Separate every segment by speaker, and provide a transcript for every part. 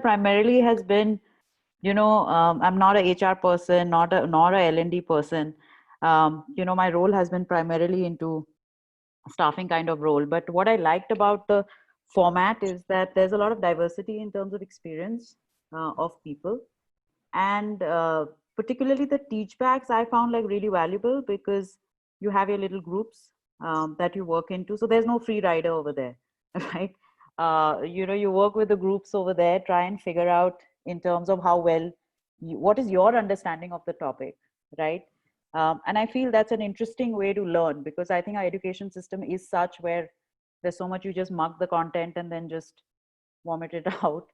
Speaker 1: primarily has been, I'm not a HR person, nor a L&D person. My role has been primarily into staffing kind of role. But what I liked about the format is that there's a lot of diversity in terms of experience of people, and particularly the teach backs I found like really valuable because you have your little groups that you work into. So there's no free rider over there, right? You work with the groups over there, try and figure out in terms of how well what is your understanding of the topic, right? And I feel that's an interesting way to learn, because I think our education system is such where there's so much you just mug the content and then just vomit it out.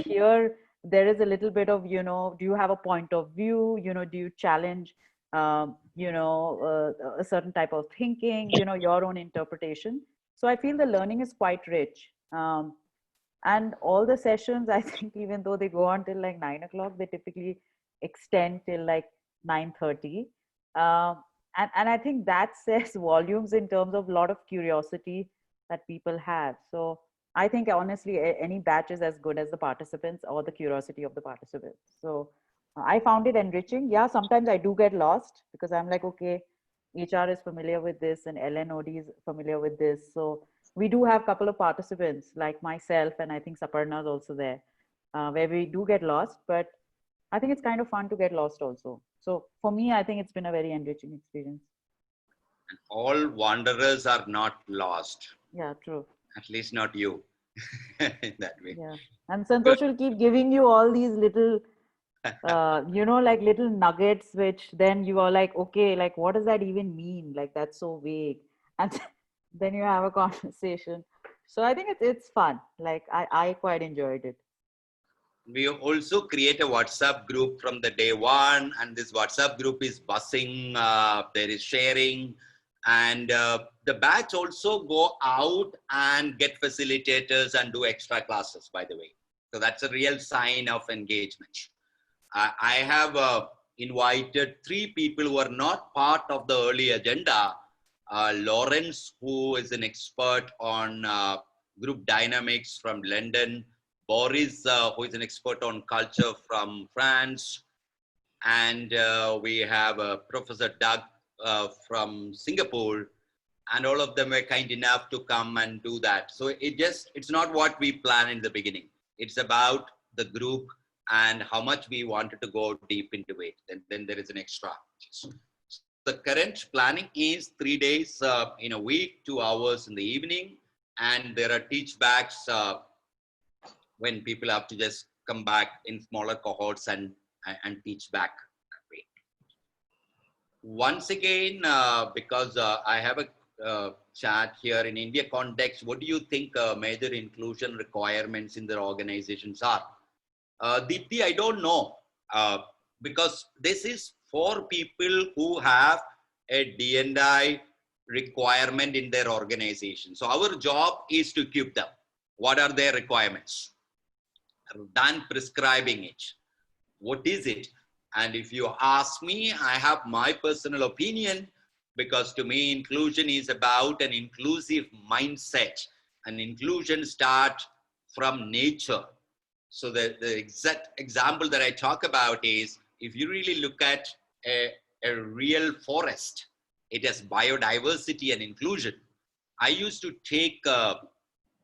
Speaker 1: Here there is a little bit of, do you have a point of view, do you challenge a certain type of thinking, your own interpretation. So I feel the learning is quite rich. And all the sessions, I think, even though they go on till like 9 o'clock, they typically extend till like 9:30. And I think that says volumes in terms of a lot of curiosity that people have. So I think honestly, any batch is as good as the participants or the curiosity of the participants. So I found it enriching. Yeah, sometimes I do get lost because I'm like, okay, HR is familiar with this and LNOD is familiar with this. So we do have a couple of participants like myself, and I think Saparna is also there, where we do get lost. But I think it's kind of fun to get lost also. So for me, I think it's been a very enriching experience.
Speaker 2: All wanderers are not lost.
Speaker 1: Yeah, true.
Speaker 2: At least not you. In that way.
Speaker 1: Yeah. And Santosh will keep giving you all these little, like little nuggets, which then you are like, okay, like what does that even mean? Like that's so vague. And then you have a conversation. So I think it's fun. Like I quite enjoyed it.
Speaker 2: We also create a WhatsApp group from the day one, and this WhatsApp group is buzzing. There is sharing, and the batch also go out and get facilitators and do extra classes, by the way. So that's a real sign of engagement. I have invited 3 people who are not part of the early agenda. Lawrence, who is an expert on group dynamics from London. Boris, who is an expert on culture from France. And we have Professor Doug from Singapore. And all of them were kind enough to come and do that. So it's not what we planned in the beginning. It's about the group and how much we wanted to go deep into it. And then there is an extra. So the current planning is 3 days in a week, 2 hours in the evening. And there are teach backs when people have to just come back in smaller cohorts and teach back that way. Once again, because I have a chat here in India context, what do you think major inclusion requirements in their organizations are? Deepti, I don't know, because this is for people who have a D&I requirement in their organization. So our job is to equip them. What are their requirements? Than prescribing it. What is it? And if you ask me, I have my personal opinion, because to me, inclusion is about an inclusive mindset. And inclusion starts from nature. So the exact example that I talk about is, if you really look at a real forest, it has biodiversity and inclusion. I used to take a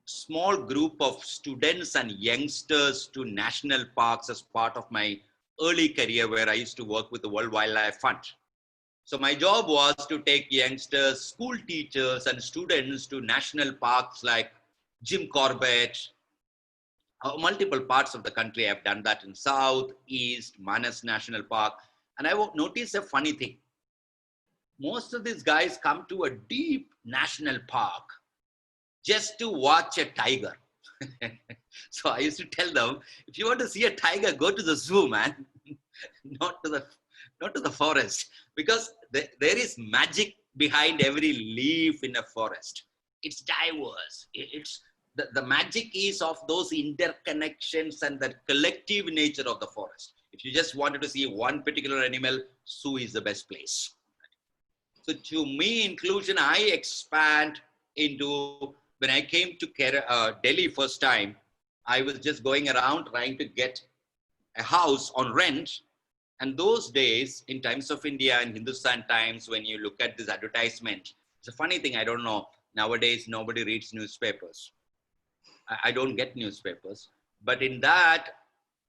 Speaker 2: small group of students and youngsters to national parks as part of my early career, where I used to work with the World Wildlife Fund. So my job was to take youngsters, school teachers and students to national parks like Jim Corbett, multiple parts of the country. I've done that in South, East, Manas National Park. And I noticed a funny thing. Most of these guys come to a deep national park just to watch a tiger. So I used to tell them, if you want to see a tiger, go to the zoo, man, not to the forest, because there is magic behind every leaf in a forest. It's diverse. It's the magic is of those interconnections and the collective nature of the forest. If you just wanted to see one particular animal, zoo is the best place. So to me, inclusion, I expand into, when I came to Delhi first time, I was just going around trying to get a house on rent. And those days, in Times of India and Hindustan Times, when you look at this advertisement, it's a funny thing. I don't know. Nowadays, nobody reads newspapers. I don't get newspapers. But in that,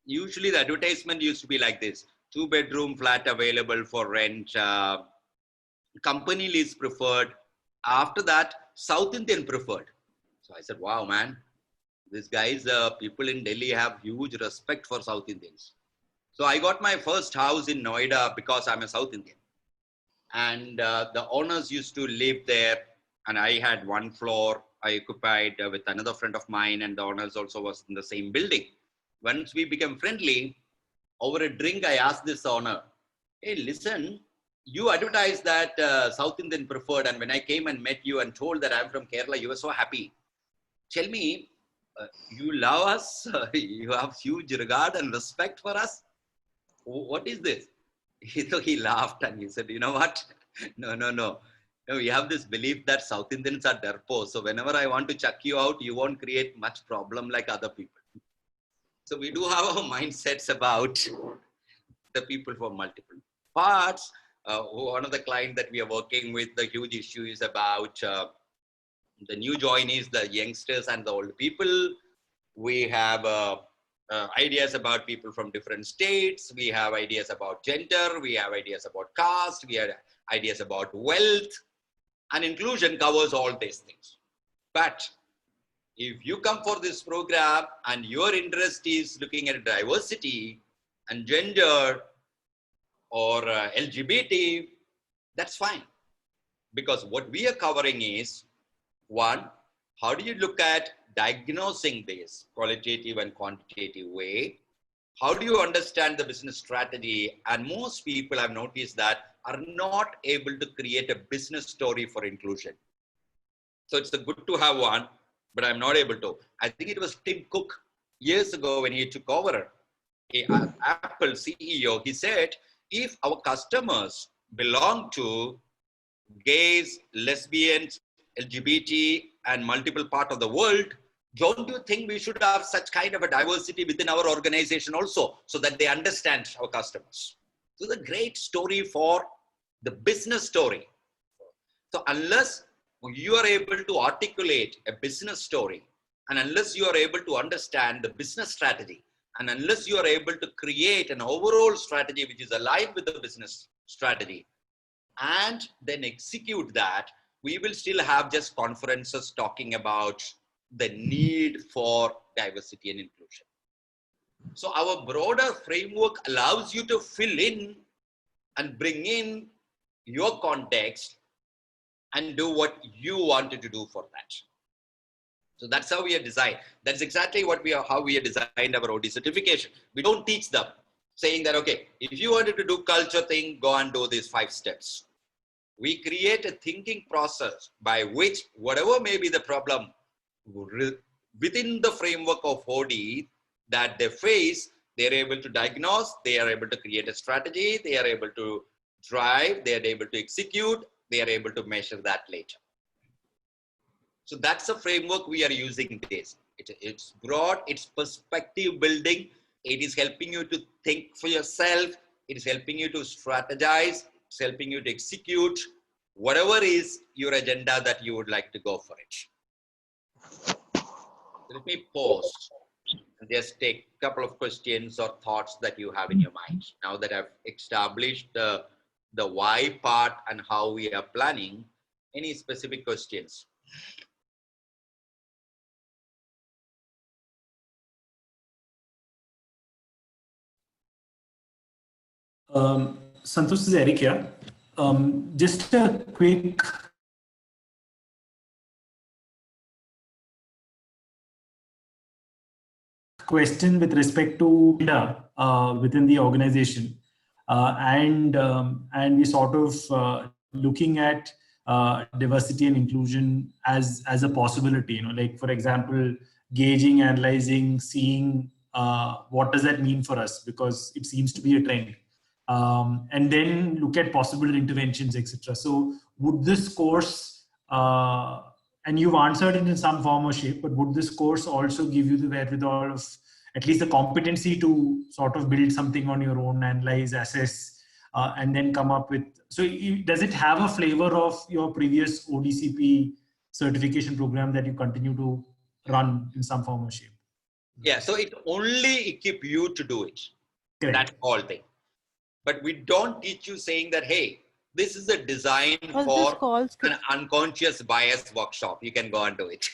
Speaker 2: usually the advertisement used to be like this: 2-bedroom flat available for rent, company lease preferred. After that, South Indian preferred. So I said, wow, man, these guys, people in Delhi have huge respect for South Indians. So I got my first house in Noida because I'm a South Indian. And the owners used to live there. And I had one floor I occupied with another friend of mine. And the owners also was in the same building. Once we became friendly, over a drink, I asked this owner, hey, listen, you advertised that South Indian preferred. And when I came and met you and told that I'm from Kerala, you were so happy. Tell me, you love us? You have huge regard and respect for us? What is this? So he laughed and he said, you know what? No. We have this belief that South Indians are darpos. So whenever I want to chuck you out, you won't create much problem like other people. So we do have our mindsets about the people from multiple parts. One of the clients that we are working with, the huge issue is about the new joinees, the youngsters and the old people. We have ideas about people from different states. We have ideas about gender. We have ideas about caste. We have ideas about wealth. And inclusion covers all these things. But if you come for this program and your interest is looking at diversity and gender or LGBT, that's fine. Because what we are covering is, one, how do you look at diagnosing this qualitative and quantitative way? How do you understand the business strategy? And most people I've noticed that are not able to create a business story for inclusion. So it's good to have one, but I'm not able to. I think it was Tim Cook years ago when he took over Apple CEO. He said, if our customers belong to gays, lesbians, LGBT, and multiple parts of the world, don't you think we should have such kind of a diversity within our organization also, so that they understand our customers? So the great story for the business story. So unless you are able to articulate a business story, and unless you are able to understand the business strategy, and unless you are able to create an overall strategy which is aligned with the business strategy, and then execute that, we will still have just conferences talking about the need for diversity and inclusion. So our broader framework allows you to fill in and bring in your context and do what you wanted to do for that. So that's how we are designed. That's exactly how we are designed our OD certification. We don't teach them saying that, okay, if you wanted to do culture thing, go and do these 5 steps. We create a thinking process by which whatever may be the problem within the framework of OD that they face, they are able to diagnose, they are able to create a strategy, they are able to drive, they are able to execute, they are able to measure that later. So that's the framework we are using this. It's broad, it's perspective building. It is helping you to think for yourself. It is helping you to strategize. It's helping you to execute whatever is your agenda that you would like to go for it. Let me pause and just take a couple of questions or thoughts that you have in your mind. Now that I've established the why part and how we are planning, any specific questions?
Speaker 3: Santosh, this is Eric here. Just a quick question with respect to data within the organization, and we sort of looking at diversity and inclusion as a possibility. Like for example, gauging, analyzing, seeing what does that mean for us, because it seems to be a trend. And then look at possible interventions, etc. So would this course and you've answered it in some form or shape, but would this course also give you the wherewithal of at least the competency to sort of build something on your own, analyze, assess, and then come up with, so does it have a flavor of your previous ODCP certification program that you continue to run in some form or shape?
Speaker 2: Yeah, so it only equip you to do it.
Speaker 3: Correct.
Speaker 2: That's all thing. But we don't teach you saying that, hey, this is a design for an unconscious bias workshop. You can go and do it.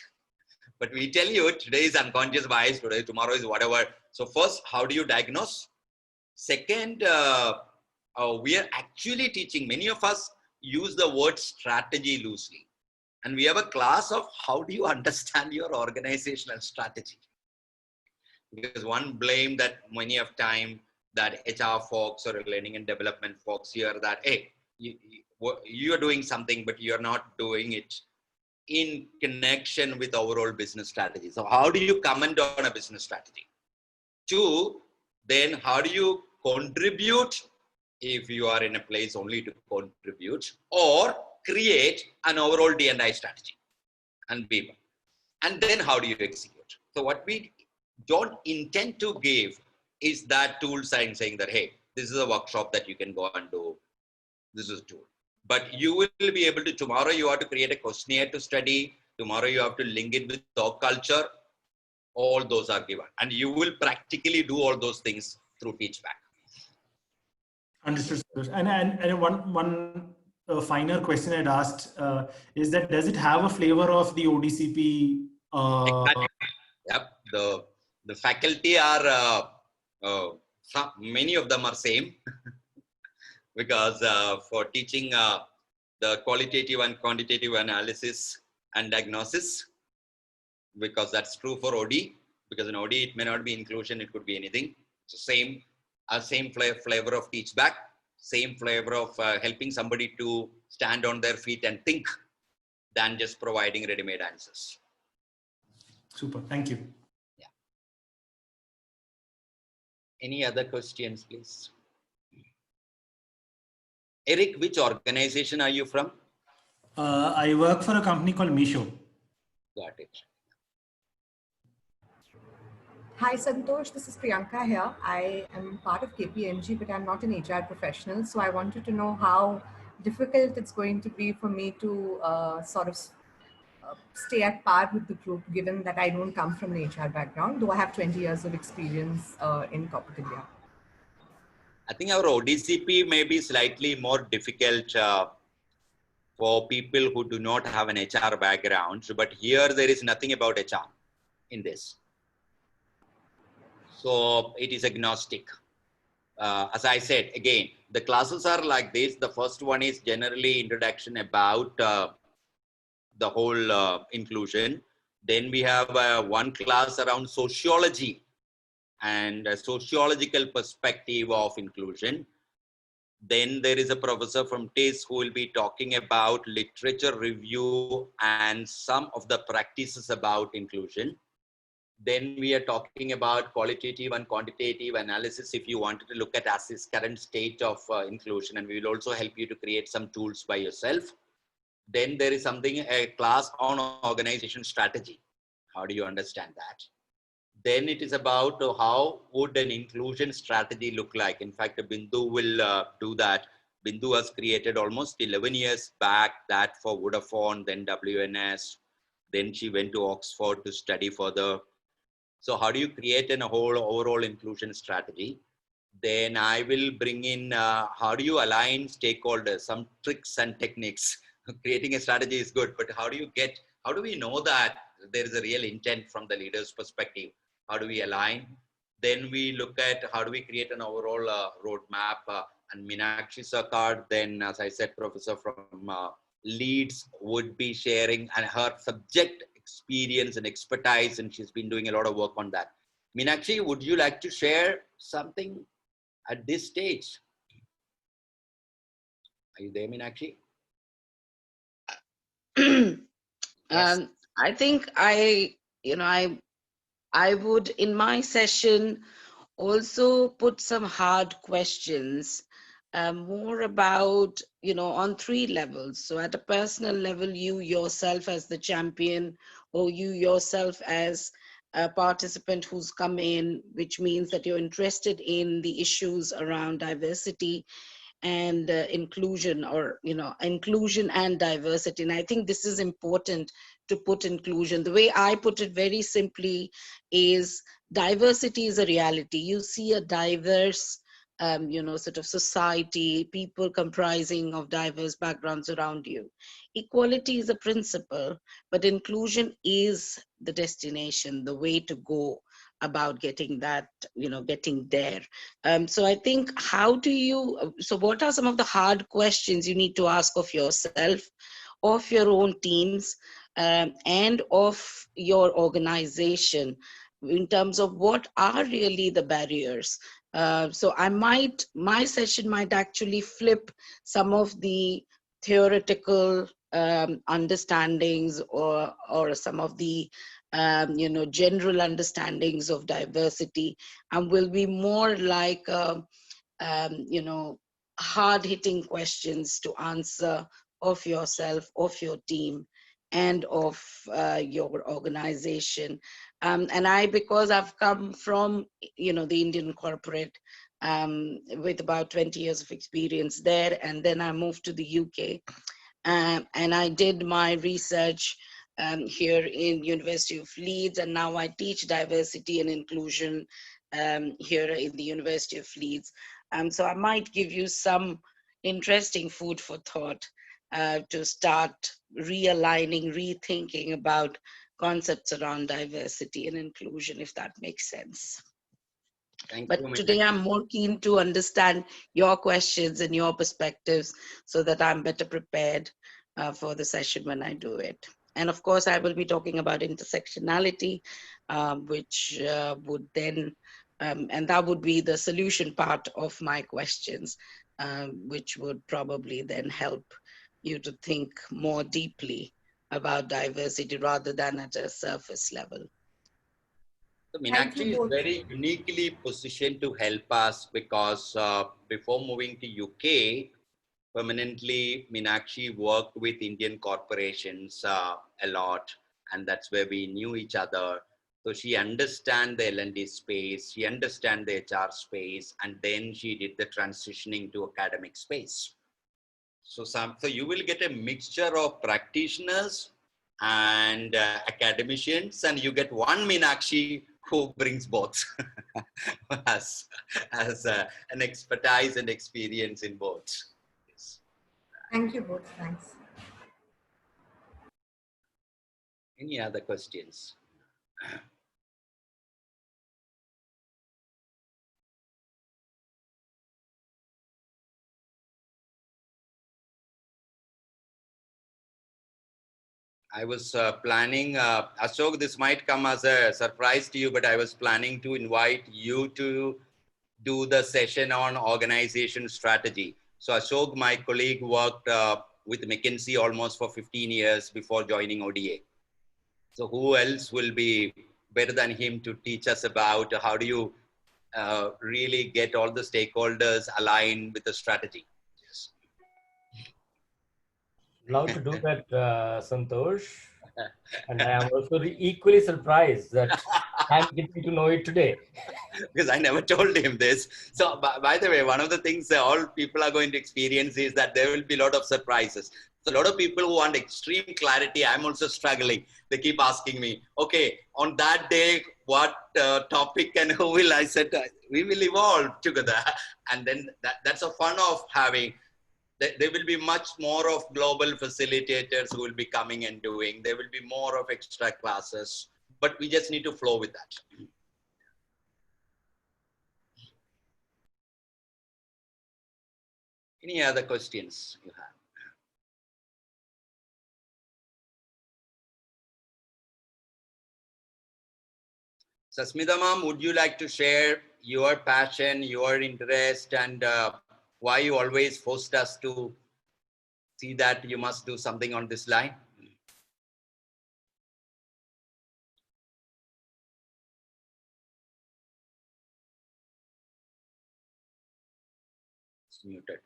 Speaker 2: But we tell you today is unconscious bias, tomorrow is whatever. So first, how do you diagnose? Second, we are actually teaching, many of us use the word strategy loosely. And we have a class of how do you understand your organizational strategy? Because one blame that many of time that HR folks or learning and development folks hear that, hey, you are doing something, but you're not doing it in connection with overall business strategy. So how do you comment on a business strategy? Two, then how do you contribute if you are in a place only to contribute, or create an overall D&I strategy and be, and then how do you execute? So what we don't intend to give is that tool sign saying that, hey, this is a workshop that you can go and do. This is a tool. But you will be able to, tomorrow you have to create a questionnaire to study. Tomorrow you have to link it with dog culture. All those are given. And you will practically do all those things through TeachBack.
Speaker 3: Understood. And one finer question I'd asked is that, does it have a flavor of the ODCP?
Speaker 2: Exactly. Yep. The faculty are, many of them are same. Because for teaching the qualitative and quantitative analysis and diagnosis, because that's true for OD, because in OD it may not be inclusion, it could be anything. So same flavor of TeachBack, same flavor of helping somebody to stand on their feet and think than just providing ready-made answers.
Speaker 3: Super, thank you.
Speaker 2: Yeah. Any other questions, please? Eric, which organization are you from?
Speaker 3: I work for a company called Meesho.
Speaker 2: Got it.
Speaker 4: Hi, Santosh. This is Priyanka here. I am part of KPMG, but I'm not an HR professional. So I wanted to know how difficult it's going to be for me to stay at par with the group, given that I don't come from an HR background, though I have 20 years of experience in corporate India.
Speaker 2: I think our ODCP may be slightly more difficult for people who do not have an HR background, but here there is nothing about HR in this. So it is agnostic. As I said, again, the classes are like this. The first one is generally introduction about the whole inclusion. Then we have one class around sociology and a sociological perspective of inclusion. Then there is a professor from TIS who will be talking about literature review and some of the practices about inclusion. Then we are talking about qualitative and quantitative analysis if you wanted to look at ASIS current state of inclusion, and we will also help you to create some tools by yourself. Then there is a class on organization strategy. How do you understand that? Then it is about how would an inclusion strategy look like. In fact, Bindu will do that. Bindu has created almost 11 years back that for Vodafone, then WNS. Then she went to Oxford to study further. So how do you create a whole overall inclusion strategy? Then I will bring in how do you align stakeholders, some tricks and techniques. Creating a strategy is good, but how do we know that there is a real intent from the leader's perspective? How do we align? Then we look at how do we create an overall roadmap, and Meenakshi Sarkar, then as I said, professor from Leeds would be sharing and her subject experience and expertise, and she's been doing a lot of work on that. Meenakshi, would you like to share something at this stage? Are you there, Meenakshi?
Speaker 5: Yes. I think I would, in my session, also put some hard questions more about, on 3 levels. So at a personal level, you yourself as the champion, or you yourself as a participant who's come in, which means that you're interested in the issues around diversity and inclusion, or inclusion and diversity. And I think this is important to put inclusion. The way I put it very simply is diversity is a reality. You see a diverse sort of society, people comprising of diverse backgrounds around you. Equality is a principle, but inclusion is the destination, the way to go about getting that, getting there. So I think, so what are some of the hard questions you need to ask of yourself, of your own teams, and of your organization, in terms of what are really the barriers? So my session might actually flip some of the theoretical understandings, or some of the general understandings of diversity, and will be more like hard-hitting questions to answer of yourself, of your team, and of your organization. And because I've come from the Indian corporate, with about 20 years of experience there, and then I moved to the UK, and I did my research here in University of Leeds, and now I teach diversity and inclusion here in the University of Leeds. So I might give you some interesting food for thought to start realigning, rethinking about concepts around diversity and inclusion, if that makes sense. But today I'm more keen to understand your questions and your perspectives, so that I'm better prepared for the session when I do it. And of course, I will be talking about intersectionality, which would then, and that would be the solution part of my questions, which would probably then help you to think more deeply about diversity rather than at a surface level.
Speaker 2: So Meenakshi is very uniquely positioned to help us, because before moving to UK, permanently, Meenakshi worked with Indian corporations a lot, and that's where we knew each other. So she understands the L&D space, she understands the HR space, and then she did the transitioning to academic space. So you will get a mixture of practitioners and academicians, and you get one Meenakshi who brings both as an expertise and experience in both. Yes.
Speaker 4: Thank you both. Thanks.
Speaker 2: Any other questions? I was planning, Ashok, this might come as a surprise to you, but I was planning to invite you to do the session on organization strategy. So Ashok, my colleague, worked with McKinsey almost for 15 years before joining ODA. So who else will be better than him to teach us about how do you really get all the stakeholders aligned with the strategy? Yes.
Speaker 6: Love to do that, Santosh. And I am also equally surprised that I'm getting to know it today.
Speaker 2: Because I never told him this. So, by the way, one of the things that all people are going to experience is that there will be a lot of surprises. So a lot of people who want extreme clarity, I'm also struggling. They keep asking me, okay, on that day, what topic and who will? I said, we will evolve together. And then that's the fun of having. There will be much more of global facilitators who will be coming and doing. There will be more of extra classes, but we just need to flow with that. Any other questions you have? Sasmita ma'am, would you like to share your passion, your interest, and why you always forced us to see that you must do something on this line? It's muted.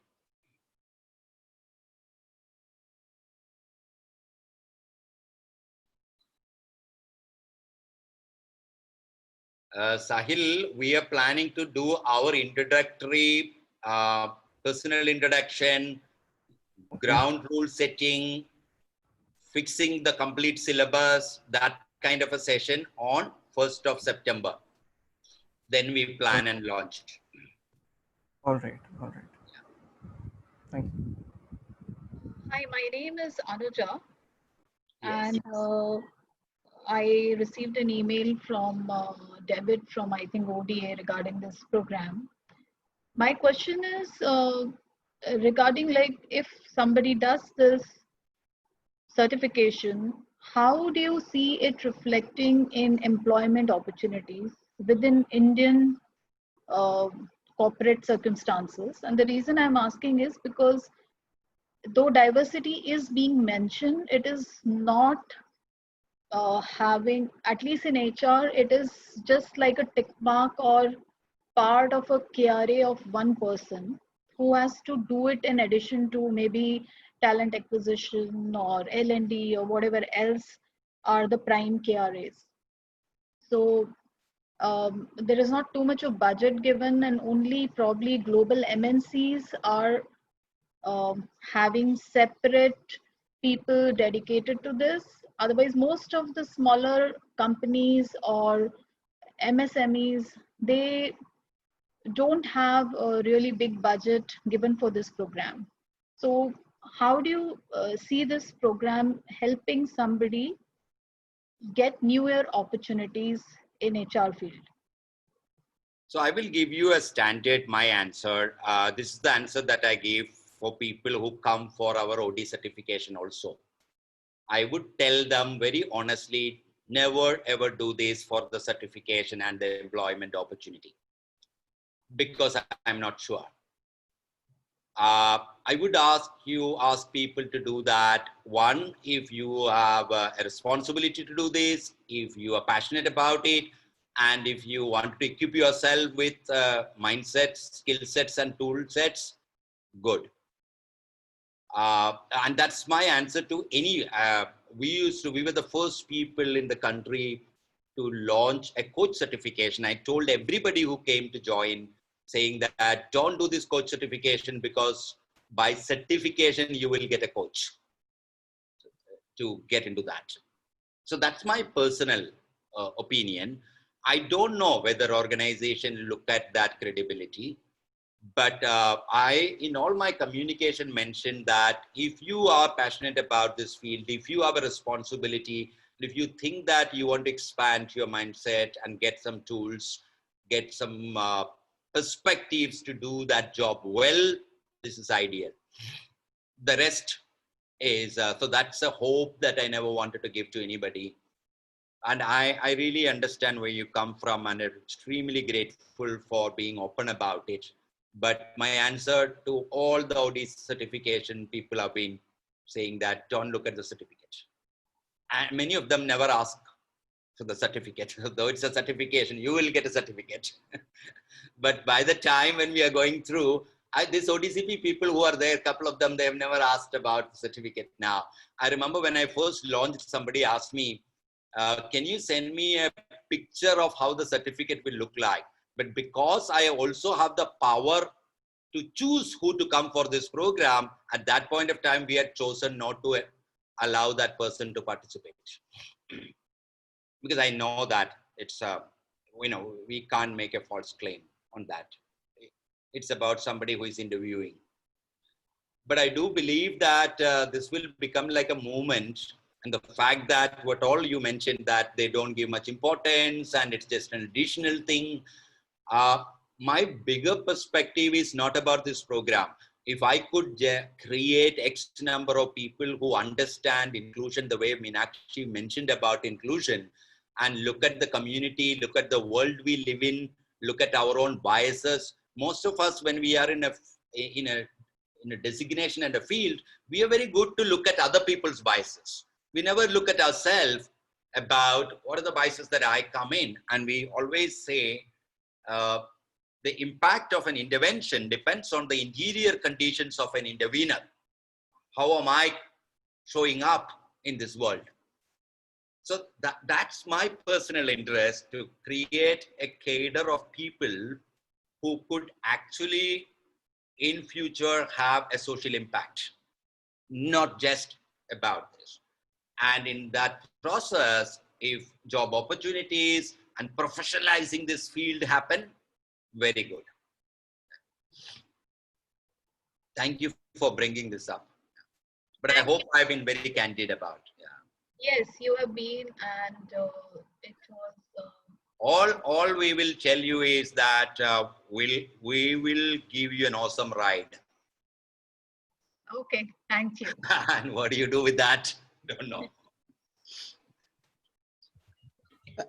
Speaker 2: Sahil, we are planning to do our introductory personal introduction, ground rule setting, fixing the complete syllabus, that kind of a session on 1st of September. Then we plan and launch it.
Speaker 7: All right. All right. Thank you.
Speaker 8: Hi, my name is Anuja,
Speaker 2: Yes.
Speaker 8: and I received an email from David from, I think, ODA regarding this program. My question is regarding, like, if somebody does this certification, how do you see it reflecting in employment opportunities within Indian corporate circumstances? And the reason I'm asking is because though diversity is being mentioned, it is not having, at least in HR, it is just like a tick mark or part of a KRA of one person who has to do it in addition to maybe talent acquisition or L&D or whatever else are the prime KRAs. So there is not too much of budget given, and only probably global MNCs are having separate people dedicated to this. Otherwise, most of the smaller companies or MSMEs, they don't have a really big budget given for this program. So how do you see this program helping somebody get newer opportunities in HR field?
Speaker 2: So I will give you a standard, my answer. This is the answer that I give for people who come for our OD certification also. I would tell them very honestly, never ever do this for the certification and the employment opportunity, because I'm not sure. I would ask people to do that. One, if you have a responsibility to do this, if you are passionate about it, and if you want to equip yourself with mindsets, skill sets, and tool sets, good. And that's my answer to any. We were the first people in the country to launch a coach certification. I told everybody who came to join, saying that don't do this coach certification, because by certification you will get a coach to get into that. So that's my personal opinion. I don't know whether organization look at that credibility, but I, in all my communication, mentioned that if you are passionate about this field, if you have a responsibility, if you think that you want to expand your mindset and get some tools, get some perspectives to do that job well, this is ideal. The rest is, so that's a hope that I never wanted to give to anybody. And I really understand where you come from, and I'm extremely grateful for being open about it. But my answer to all the OD certification people have been saying that don't look at the certificate. And many of them never ask for the certificate. Though it's a certification, you will get a certificate. But by the time when we are going through, these ODCP people who are there, a couple of them, they have never asked about the certificate now. I remember when I first launched, somebody asked me, can you send me a picture of how the certificate will look like? But because I also have the power to choose who to come for this program, at that point of time, we had chosen not to allow that person to participate. Because I know that it's, we can't make a false claim on that. It's about somebody who is interviewing. But I do believe that this will become like a movement. And the fact that what all you mentioned, that they don't give much importance and it's just an additional thing. My bigger perspective is not about this program. If I could create X number of people who understand inclusion the way Meenakshi mentioned about inclusion, and look at the community, look at the world we live in, look at our own biases. Most of us, when we are in a designation and a field, we are very good to look at other people's biases. We never look at ourselves about what are the biases that I come in. And we always say, there the impact of an intervention depends on the interior conditions of an intervener. How am I showing up in this world? So that's my personal interest, to create a cadre of people who could actually in future have a social impact, not just about this. And in that process, if job opportunities and professionalizing this field happen, very good. Thank you for bringing this up. But I hope I've been very candid about it.
Speaker 8: Yes, you have been, and it was.
Speaker 2: All we will tell you is that we will give you an awesome ride.
Speaker 8: Okay, thank you.
Speaker 2: And what do you do with that? Don't know.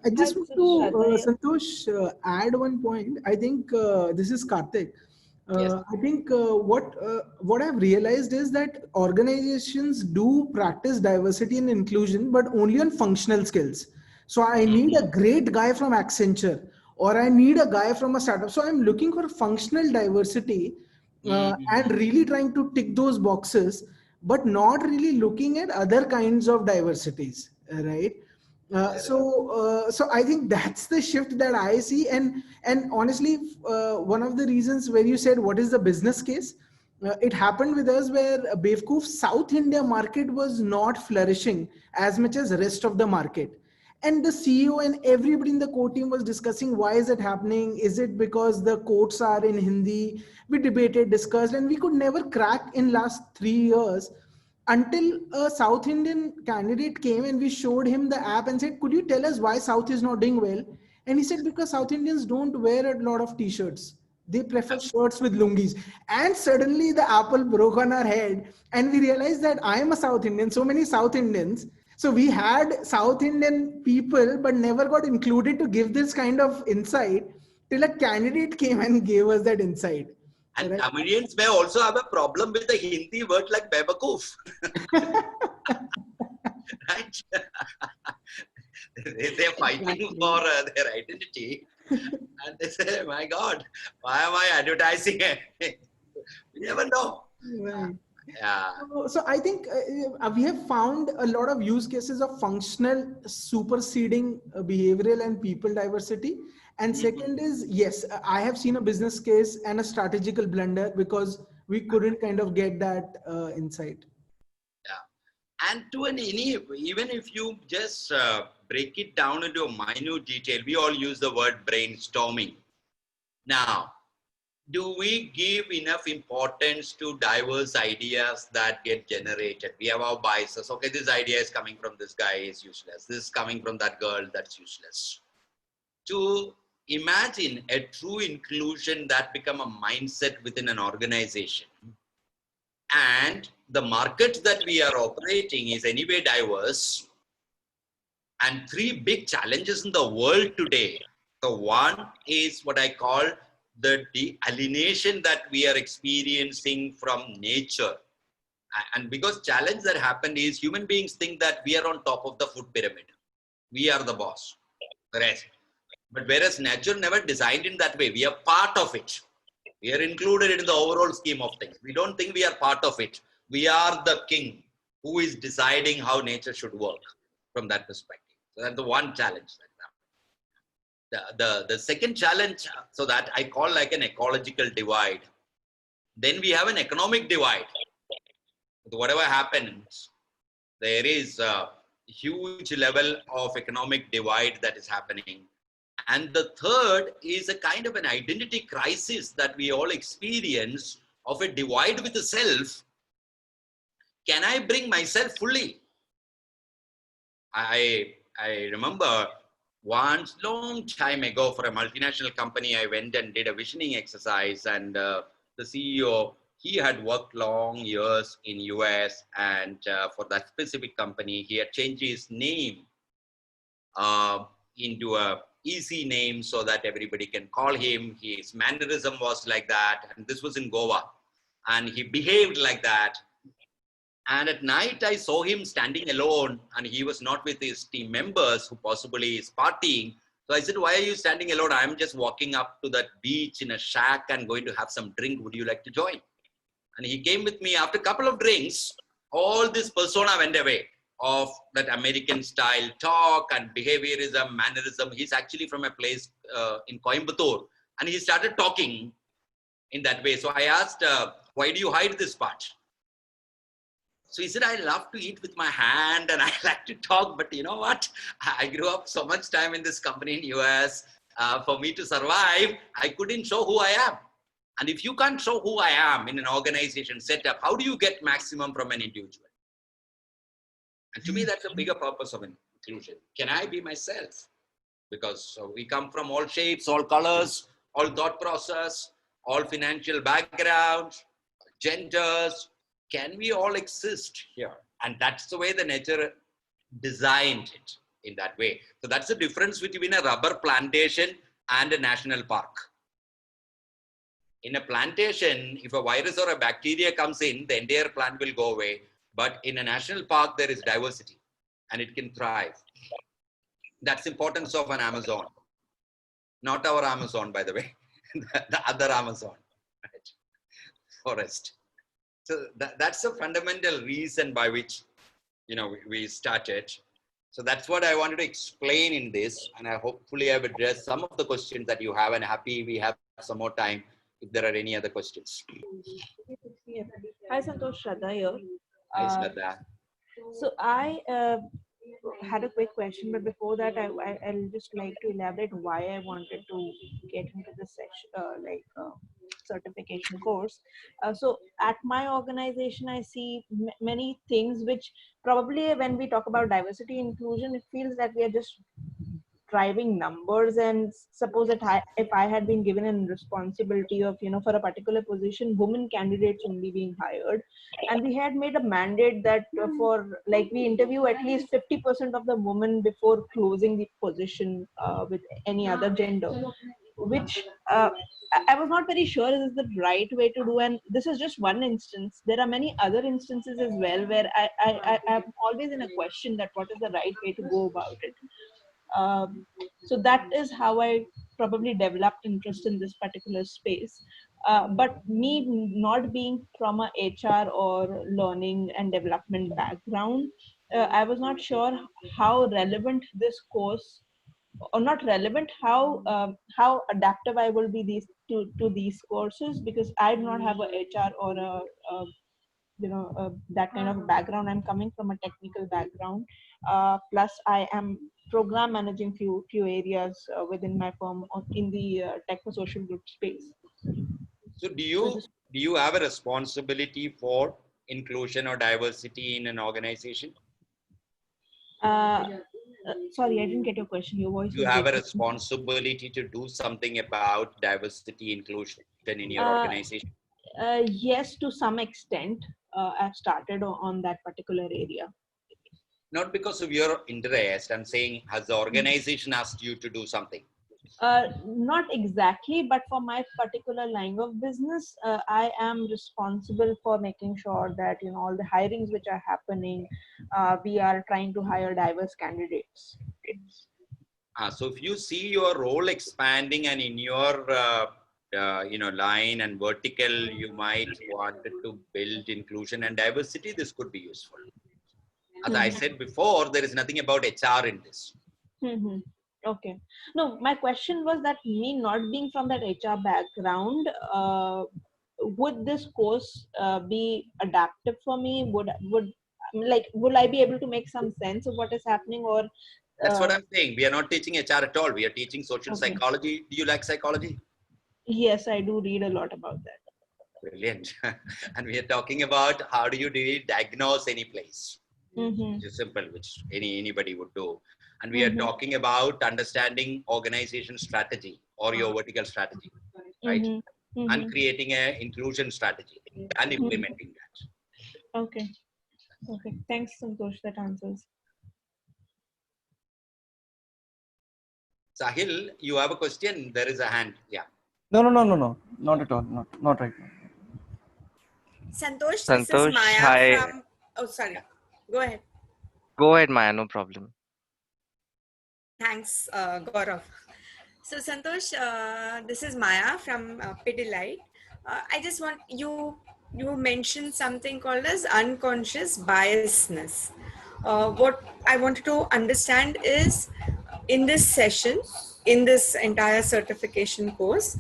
Speaker 9: I just want to, Santosh, add one point. I think this is Karthik.
Speaker 2: Yes.
Speaker 9: I think what I've realized is that organizations do practice diversity and inclusion, but only on functional skills. So I need a great guy from Accenture, or I need a guy from a startup. So I'm looking for functional diversity and really trying to tick those boxes, but not really looking at other kinds of diversities, right? So I think that's the shift that I see, and honestly, one of the reasons where you said what is the business case, it happened with us where Bevkoof's South India market was not flourishing as much as the rest of the market, and the CEO and everybody in the core team was discussing why is it happening? Is it because the quotes are in Hindi? We debated, discussed, and we could never crack in last 3 years, until a South Indian candidate came and we showed him the app and said, could you tell us why South is not doing well? And he said, because South Indians don't wear a lot of t-shirts. They prefer shirts with lungis. And suddenly the apple broke on our head and we realized that I am a South Indian, so many South Indians. So we had South Indian people, but never got included to give this kind of insight till a candidate came and gave us that insight.
Speaker 2: And
Speaker 9: right?
Speaker 2: Tamilians may also have a problem with the Hindi word like Bebakoof. Right? They're fighting for their identity. And they say, my God, why am I advertising it? We never know.
Speaker 9: Right.
Speaker 2: Yeah.
Speaker 9: So I think we have found a lot of use cases of functional superseding behavioral and people diversity. And second is, yes, I have seen a business case and a strategical blunder because we couldn't kind of get that insight.
Speaker 2: Yeah. And to even if you just break it down into a minute detail, we all use the word brainstorming. Now, do we give enough importance to diverse ideas that get generated? We have our biases. Okay, this idea is coming from this guy, is useless. This is coming from that girl, that's useless. To imagine a true inclusion that become a mindset within an organization. And the market that we are operating is anyway diverse. And 3 big challenges in the world today. The one is what I call the alienation that we are experiencing from nature. And because challenge that happened is human beings think that we are on top of the food pyramid. We are the boss, the rest. But whereas nature never designed in that way, we are part of it. We are included in the overall scheme of things. We don't think we are part of it. We are the king who is deciding how nature should work from that perspective. So that's the one challenge. The second challenge, so that I call like an ecological divide. Then we have an economic divide. Whatever happens, there is a huge level of economic divide that is happening. And the third is a kind of an identity crisis that we all experience of a divide with the self. Can I bring myself fully? I remember once, long time ago, for a multinational company, I went and did a visioning exercise, and the CEO, he had worked long years in US, and for that specific company, he had changed his name into a easy name so that everybody can call him. His mannerism was like that, and this was in Goa, and he behaved like that. And at night, I saw him standing alone, and he was not with his team members who possibly is partying. So I said, why are you standing alone? I'm just walking up to that beach in a shack and going to have some drink. Would you like to join? And he came with me. After a couple of drinks, all this persona went away of that American style talk and behaviorism, mannerism. He's actually from a place in Coimbatore. And he started talking in that way. So I asked, why do you hide this part? So he said, I love to eat with my hand and I like to talk, but you know what? I grew up so much time in this company in US. For me to survive, I couldn't show who I am. And if you can't show who I am in an organization setup, how do you get maximum from an individual? And to me, that's a bigger purpose of inclusion. Can I be myself? Because we come from all shapes, all colors, all thought process, all financial backgrounds, genders. Can we all exist here? And that's the way the nature designed it in that way. So that's the difference between a rubber plantation and a national park. In a plantation, if a virus or a bacteria comes in, the entire plant will go away. But in a national park, there is diversity and it can thrive. That's the importance of an Amazon. Not our Amazon, by the way, the other Amazon, right? Forest. So that's the fundamental reason by which, we started. So that's what I wanted to explain in this. And I hopefully have addressed some of the questions that you have, and happy we have some more time if there are any other questions.
Speaker 10: Hi, Santosh, Shraddha here.
Speaker 2: Hi, Shraddha.
Speaker 10: So I had a quick question, but before that, I'll just like to elaborate why I wanted to get into this session, certification course. So at my organization, I see many things which probably when we talk about diversity inclusion, it feels that we are just driving numbers. And suppose that if I had been given a responsibility of, for a particular position, women candidates only being hired, and we had made a mandate that we interview at least 50% of the women before closing the position with any other gender, which I was not very sure is the right way to do. And this is just one instance. There are many other instances as well where I'm always in a question that what is the right way to go about it. So that is how I probably developed interest in this particular space. But me not being from a HR or learning and development background, I was not sure how relevant this course, or not relevant, how adaptive I will be to these courses, because I do not have a HR or that kind of background. I'm coming from a technical background. Plus, I am program managing few areas within my firm in the tech for social group space.
Speaker 2: So do you have a responsibility for inclusion or diversity in an organization?
Speaker 10: Sorry, I didn't get your question. Your voice.
Speaker 2: You have a responsibility to do something about diversity inclusion in your organization?
Speaker 10: Yes, to some extent. I've started on that particular area.
Speaker 2: Not because of your interest. I'm saying, has the organization asked you to do something?
Speaker 10: Not exactly, but for my particular line of business, I am responsible for making sure that all the hirings which are happening, we are trying to hire diverse candidates.
Speaker 2: So if you see your role expanding and in your line and vertical, you might want to build inclusion and diversity, this could be useful. As I said before, there is nothing about HR in this.
Speaker 10: Okay. No, my question was that me not being from that HR background, would this course be adaptive for me? Will I be able to make some sense of what is happening? Or
Speaker 2: that's what I'm saying. We are not teaching HR at all. We are teaching social psychology. Do you like psychology?
Speaker 10: Yes, I do read a lot about that.
Speaker 2: Brilliant. And we are talking about how do you diagnose any place. Which is simple, which anybody would do. And we are talking about understanding organization strategy or your vertical strategy, right? And creating an inclusion strategy and implementing that.
Speaker 10: Okay. Thanks, Santosh. That answers.
Speaker 2: Sahil, you have a question? There is a hand. Yeah.
Speaker 7: No. Not at all. Not right now.
Speaker 11: Santosh, this is Maya
Speaker 12: hi.
Speaker 11: from... Oh, sorry. Go ahead.
Speaker 12: Go ahead, Maya. No problem.
Speaker 11: Thanks, Gaurav. So, Santosh, this is Maya from Pidilite. I just want you mentioned something called as unconscious biasness. What I wanted to understand is in this session, in this entire certification course,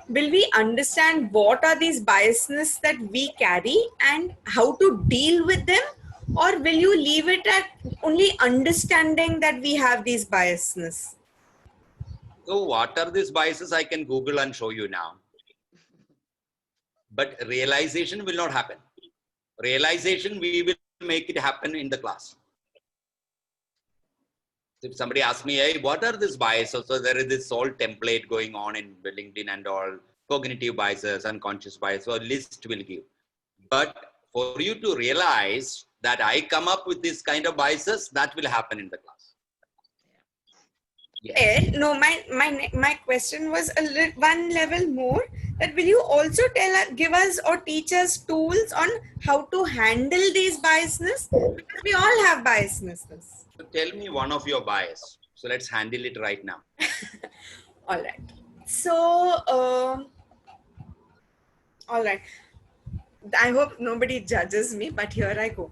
Speaker 11: will we understand what are these biasness that we carry and how to deal with them, or will you leave it at only understanding that we have these biasness?
Speaker 2: So what are these biases? I can Google and show you now. But realization will not happen. Realization, we will make it happen in the class. If somebody asks me, hey, what are these biases? So there is this whole template going on in LinkedIn and all, cognitive biases, unconscious bias, so a list will give. But for you to realize that I come up with this kind of biases, that will happen in the class.
Speaker 11: Yes. No, my question was one level more. That will you also give us or teach us tools on how to handle these biasness? Because we all have biasnesses.
Speaker 2: So tell me one of your bias. So let's handle it right now.
Speaker 11: All right. So, all right. I hope nobody judges me, but here I go.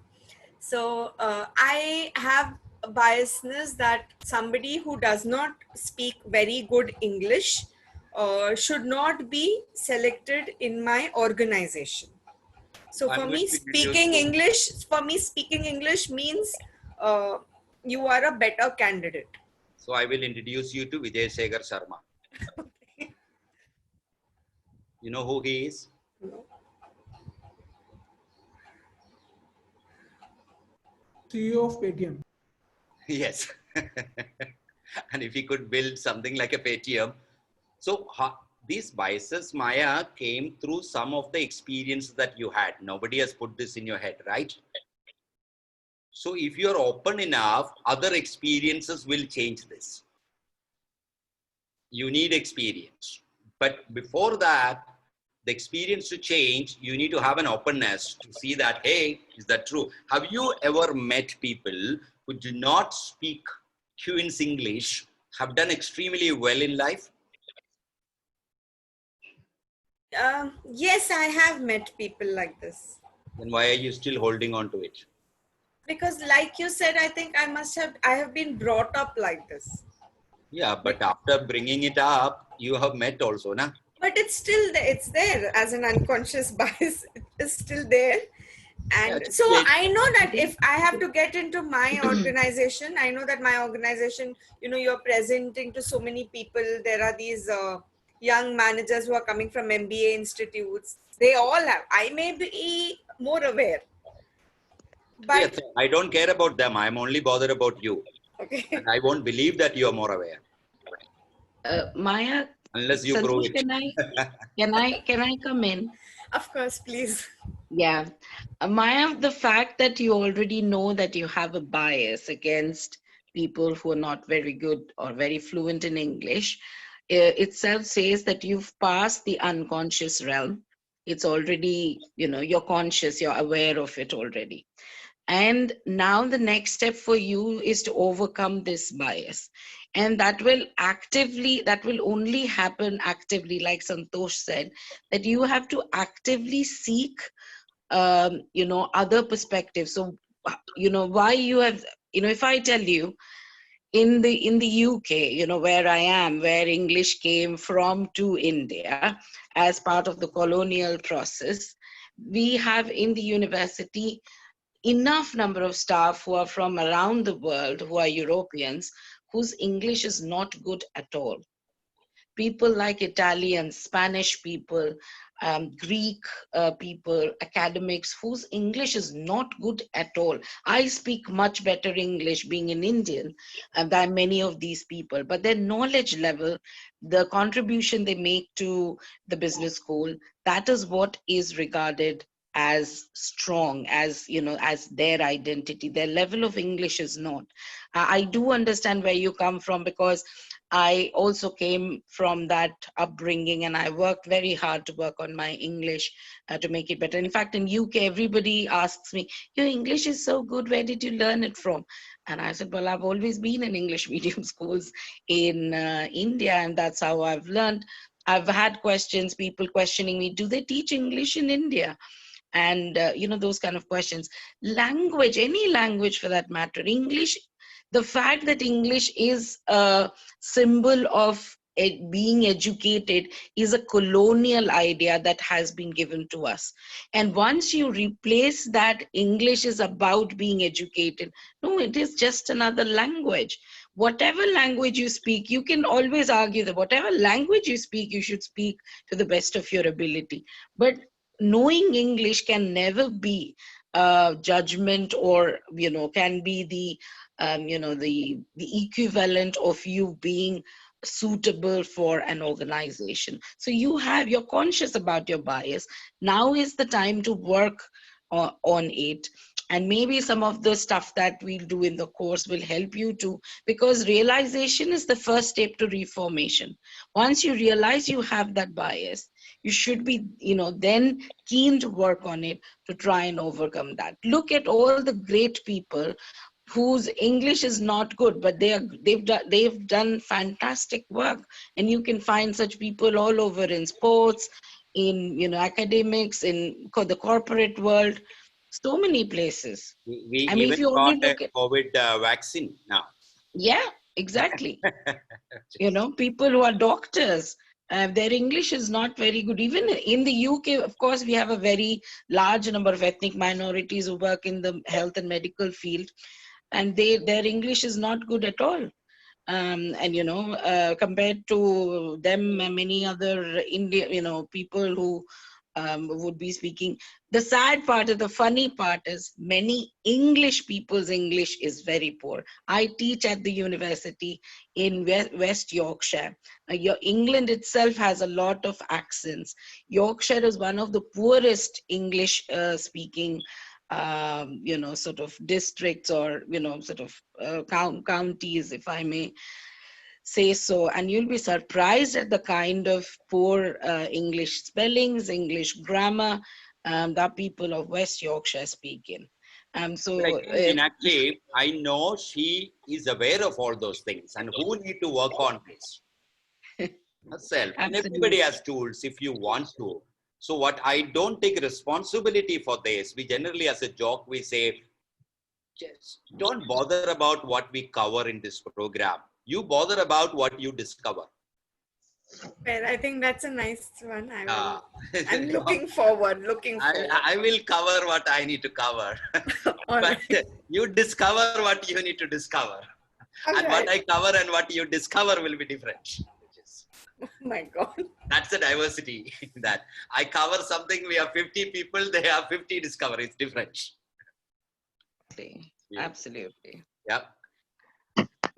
Speaker 11: So I have a biasness that somebody who does not speak very good English should not be selected in my organization. So for me, speaking English means you are a better candidate.
Speaker 2: So I will introduce you to Vijay Sekhar Sharma.
Speaker 11: Okay.
Speaker 2: You know who he is?
Speaker 11: No.
Speaker 9: CEO of Paytm.
Speaker 2: Yes. And if he could build something like a Paytm. So these biases, Maya, came through some of the experience that you had. Nobody has put this in your head, right? So if you're open enough, other experiences will change this. You need experience. But before that, the experience to change, you need to have an openness to see that, hey, is that true? Have you ever met people who do not speak Queen's English, have done extremely well in life?
Speaker 11: Yes, I have met people like this.
Speaker 2: Then why are you still holding on to it?
Speaker 11: Because like you said, I think I have been brought up like this.
Speaker 2: Yeah, but after bringing it up, you have met also, na?
Speaker 11: But it's still there. It's there as an unconscious bias. It is still there. And
Speaker 2: Yeah,
Speaker 11: so I know that if I have to get into my organization, I know that my organization, you're presenting to so many people. There are these young managers who are coming from MBA institutes. They all have. I may be more aware. But
Speaker 2: yes, I don't care about them. I'm only bothered about you.
Speaker 11: Okay.
Speaker 2: And I won't believe that you are more aware.
Speaker 5: Maya,
Speaker 2: unless you prove it.
Speaker 5: Can I come in?
Speaker 11: Of course, please.
Speaker 5: Yeah. Maya, the fact that you already know that you have a bias against people who are not very good or very fluent in English itself says that you've passed the unconscious realm. It's already, you're conscious, you're aware of it already. And now the next step for you is to overcome this bias. And that will only happen actively, like Santosh said, that you have to actively seek, other perspectives. So, why you have, if I tell you, in the UK, where I am, where English came from to India as part of the colonial process, we have in the university enough number of staff who are from around the world, who are Europeans, whose English is not good at all. People like Italians, Spanish people, Greek people, academics, whose English is not good at all. I speak much better English being an Indian than many of these people, but their knowledge level, the contribution they make to the business school, that is what is regarded as strong, as as their identity. Their level of English is not. I do understand where you come from, because I also came from that upbringing, and I worked very hard to work on my English to make it better. In fact, in UK, everybody asks me, your English is so good, where did you learn it from? And I said, well, I've always been in English medium schools in India, and that's how I've learned. I've had questions, people questioning me, do they teach English in India? And, those kind of questions. Language, any language for that matter, English, the fact that English is a symbol of being educated is a colonial idea that has been given to us. And once you replace that English is about being educated, no, it is just another language. Whatever language you speak, you can always argue that whatever language you speak, you should speak to the best of your ability. But knowing English can never be judgment, or can be the the equivalent of you being suitable for an organization. So you're conscious about your bias. Now is the time to work on it. And maybe some of the stuff that we'll do in the course will help you to, because realization is the first step to reformation. Once you realize you have that bias, you should be, then keen to work on it to try and overcome that. Look at all the great people whose English is not good, but they've done fantastic work. And you can find such people all over in sports, in academics, in the corporate world, so many places.
Speaker 2: We
Speaker 5: I mean,
Speaker 2: even
Speaker 5: if you
Speaker 2: got
Speaker 5: only
Speaker 2: a
Speaker 5: look at
Speaker 2: COVID vaccine now.
Speaker 5: Yeah, exactly. People who are doctors, their English is not very good. Even in the UK, of course, we have a very large number of ethnic minorities who work in the health and medical field, and their English is not good at all. Compared to them, many other people who would be speaking. The sad part, or the funny part, is many English people's English is very poor. I teach at the university in West Yorkshire. England itself has a lot of accents. Yorkshire is one of the poorest English speaking sort of districts, or sort of counties, if I may say so. And you'll be surprised at the kind of poor English spellings, English grammar that people of West Yorkshire speak in.
Speaker 2: Actually, I know she is aware of all those things and who need to work on this herself. And everybody has tools if you want to. So what I don't take responsibility for this. We generally, as a joke, we say, just don't bother about what we cover in this program. You bother about what you discover.
Speaker 11: Well, I think that's a nice one. I'm looking forward.
Speaker 2: I will cover what I need to cover. But you discover what you need to discover. And what I cover and what you discover will be different.
Speaker 11: Oh my God.
Speaker 2: That's the diversity. That I cover something, we have 50 people, they have 50 discoveries, different.
Speaker 5: Absolutely.
Speaker 2: Yeah.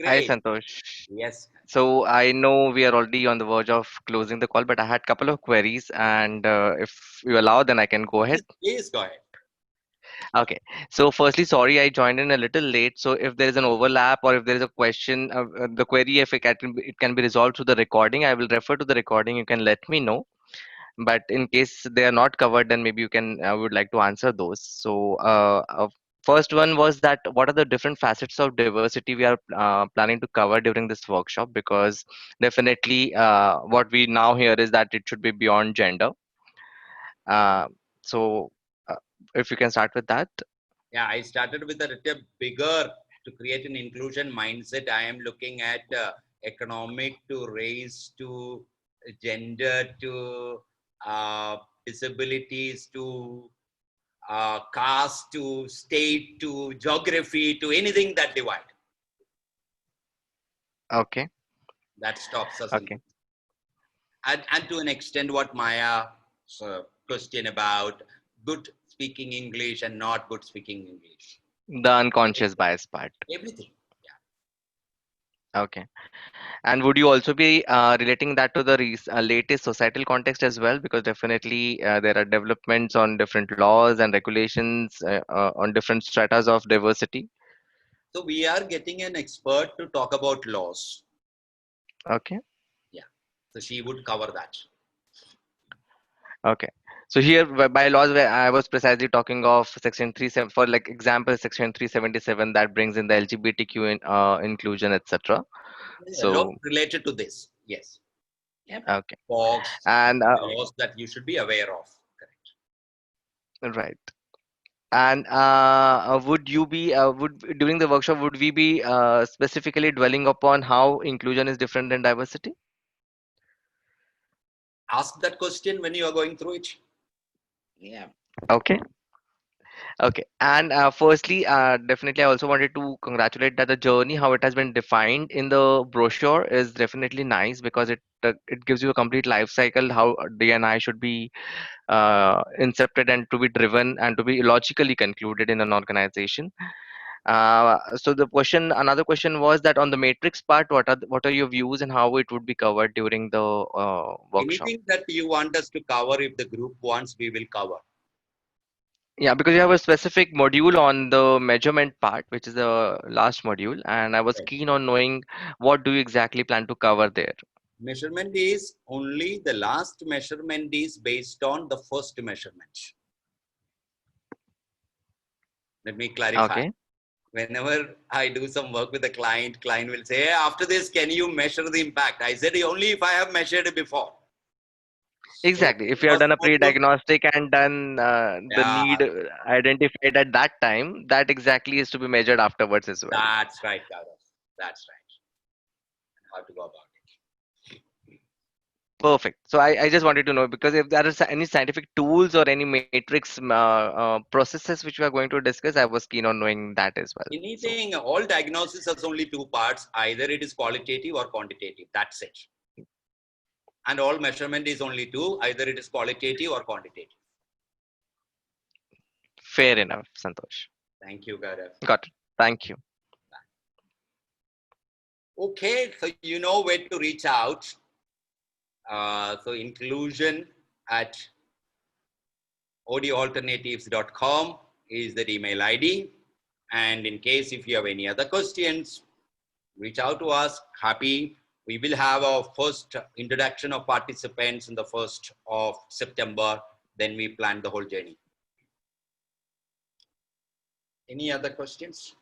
Speaker 7: Hi, Santosh.
Speaker 2: Yes.
Speaker 7: So I know we are already on the verge of closing the call, but I had a couple of queries, and if you allow, then I can go ahead.
Speaker 2: Please go ahead.
Speaker 7: Okay. So firstly, sorry, I joined in a little late. So if there is an overlap, or if there is a question, the query, if it can be resolved through the recording, I will refer to the recording. You can let me know. But in case they are not covered, then maybe I would like to answer those. So first one was that what are the different facets of diversity we are planning to cover during this workshop? Because definitely what we now hear is that it should be beyond gender. So if you can start with that.
Speaker 2: Yeah, I started with a little bigger to create an inclusion mindset. I am looking at economic to race to gender to disabilities to caste to state to geography to anything that divide.
Speaker 7: Okay.
Speaker 2: That stops us.
Speaker 7: Okay.
Speaker 2: And to an extent, what Maya's question about good speaking English and not good speaking English.
Speaker 7: The unconscious bias part.
Speaker 2: Everything.
Speaker 7: Yeah. Okay. And would you also be relating that to the latest societal context as well? Because definitely there are developments on different laws and regulations on different stratas of diversity.
Speaker 2: So we are getting an expert to talk about laws.
Speaker 7: Okay.
Speaker 2: Yeah. So she would cover that.
Speaker 7: Okay. So here by laws, where I was precisely talking of section 37, for like example, section 377 that brings in the LGBTQ inclusion, etc.
Speaker 2: Laws
Speaker 7: So
Speaker 2: related to this, yes.
Speaker 5: Yep.
Speaker 7: okay,
Speaker 2: Box,
Speaker 7: and
Speaker 2: laws that you should be aware of. Correct.
Speaker 7: right. And would you be would during the workshop would we be specifically dwelling upon how inclusion is different than diversity?
Speaker 2: Ask that question when you are going through it.
Speaker 5: Yeah.
Speaker 7: Okay. Okay. And firstly, definitely, I also wanted to congratulate that the journey, how it has been defined in the brochure, is definitely nice because it gives you a complete life cycle how D&I should be incepted and to be driven and to be logically concluded in an organization. So another question was that on the matrix part, what are your views and how it would be covered during the workshop?
Speaker 2: Anything that you want us to cover, if the group wants, we will cover.
Speaker 7: Yeah, because you have a specific module on the measurement part, which is the last module, and I was
Speaker 2: Right.
Speaker 7: keen on knowing what do you exactly plan to cover there.
Speaker 2: Measurement is only the last measurement is based on the first measurement. Let me clarify.
Speaker 7: Okay.
Speaker 2: Whenever I do some work with a client will say, hey, after this, can you measure the impact? I said, only if I have measured it before.
Speaker 7: Exactly. If you have
Speaker 2: First
Speaker 7: done a
Speaker 2: module,
Speaker 7: pre-diagnostic and done the
Speaker 2: yeah,
Speaker 7: need identified at that time, that exactly is to be measured afterwards as well.
Speaker 2: that's right, Gaurav. That's right. How to go about it.
Speaker 7: Perfect. So I just wanted to know, because if there are any scientific tools or any matrix processes which we are going to discuss, I was keen on knowing that as well.
Speaker 2: Anything, all diagnosis has only two parts. Either it is qualitative or quantitative. That's it. And all measurement is only two. Either it is qualitative or quantitative.
Speaker 7: Fair enough, Santosh.
Speaker 2: Thank you, Gaurav.
Speaker 7: Got it. Thank you.
Speaker 2: Okay, so you know where to reach out. So inclusion at audioalternatives.com is the email ID. And in case if you have any other questions, reach out to us. Happy. We will have our first introduction of participants on the 1st of September. Then we plan the whole journey. Any other questions?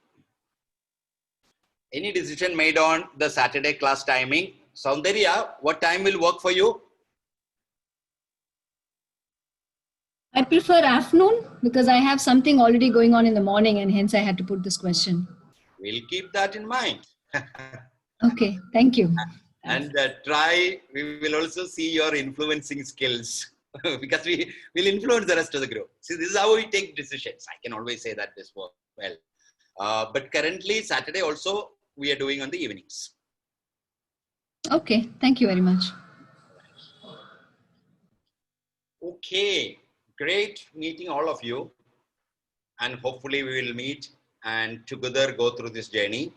Speaker 2: Any decision made on the Saturday class timing? Soundarya, what time will work for you?
Speaker 12: I prefer afternoon because I have something already going on in the morning and hence I had to put this question.
Speaker 2: We'll keep that in mind.
Speaker 12: Okay, thank you.
Speaker 2: And we will also see your influencing skills because we will influence the rest of the group. See, this is how we take decisions. I can always say that this works well. But currently, Saturday also, we are doing on the evenings.
Speaker 12: Okay, thank you very much.
Speaker 2: Okay, great meeting all of you. And hopefully we will meet and together go through this journey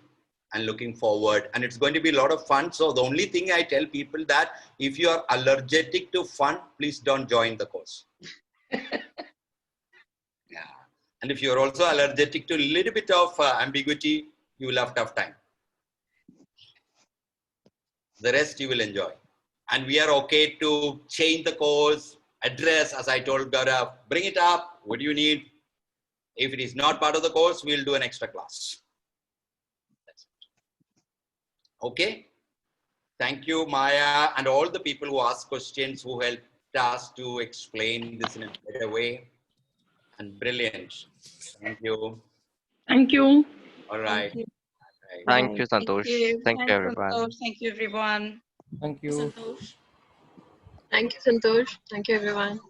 Speaker 2: and looking forward. And it's going to be a lot of fun. So the only thing I tell people that if you are allergic to fun, please don't join the course. Yeah. And if you're also allergic to a little bit of ambiguity, you will have tough time. The rest you will enjoy. And we are okay to change the course, address, as I told Gaurav, bring it up. What do you need? If it is not part of the course, we'll do an extra class. That's it. Okay. Thank you, Maya, and all the people who asked questions, who helped us to explain this in a better way. And brilliant. Thank you.
Speaker 13: Thank you.
Speaker 2: All right.
Speaker 7: Thank you, Santosh. Thank you, everyone.
Speaker 5: Santosh. Thank you, everyone.
Speaker 6: Thank you.
Speaker 13: Thank you, Santosh. Thank you, everyone.